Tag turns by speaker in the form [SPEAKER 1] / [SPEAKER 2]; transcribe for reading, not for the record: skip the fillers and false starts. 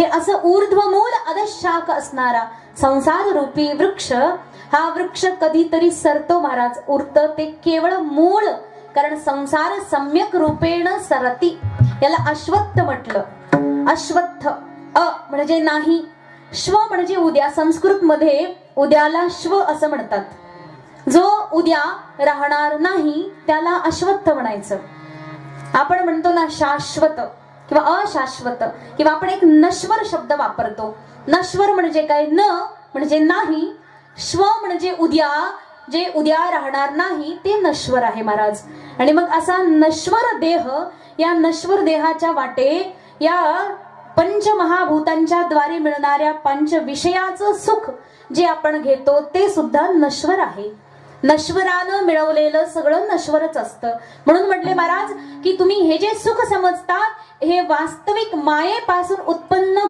[SPEAKER 1] हे असं ऊर्ध्वमूल अधशाख असणारा संसार रूपी वृक्ष, हा वृक्ष कधीतरी सरतो महाराज, उरतं ते केवळ मूळ. कारण संसार सम्यक रूपेण सरती. याला अश्वत्थ म्हटलं. अश्वत्थ, अ म्हणजे नाही, श्व म्हणजे उद्या. संस्कृत मध्ये उद्याला श्व असं म्हणतात. जो उद्या राहणार नाही त्याला अश्वत्थ म्हणायचं. आपण म्हणतो ना शाश्वत किंवा अशाश्वत, किंवा आपण एक नश्वर शब्द वापरतो. नश्वर म्हणजे काय? न म्हणजे नाही, श्व म्हणजे उद्या, जे उद्या राहणार नाही ते नश्वर आहे महाराज. आणि मग असा नश्वर देह, या नश्वर देहाच्या वाटे या पंचमहाभूतांच्या द्वारे मिळणाऱ्या पंच विषयाचं सुख जे आपण घेतो ते सुद्धा नश्वर आहे. नश्वरानं मिळवलेलं सगळं नश्वरच असतं. म्हणून म्हटले महाराज की तुम्ही हे जे सुख समजता हे वास्तविक मायेपासून उत्पन्न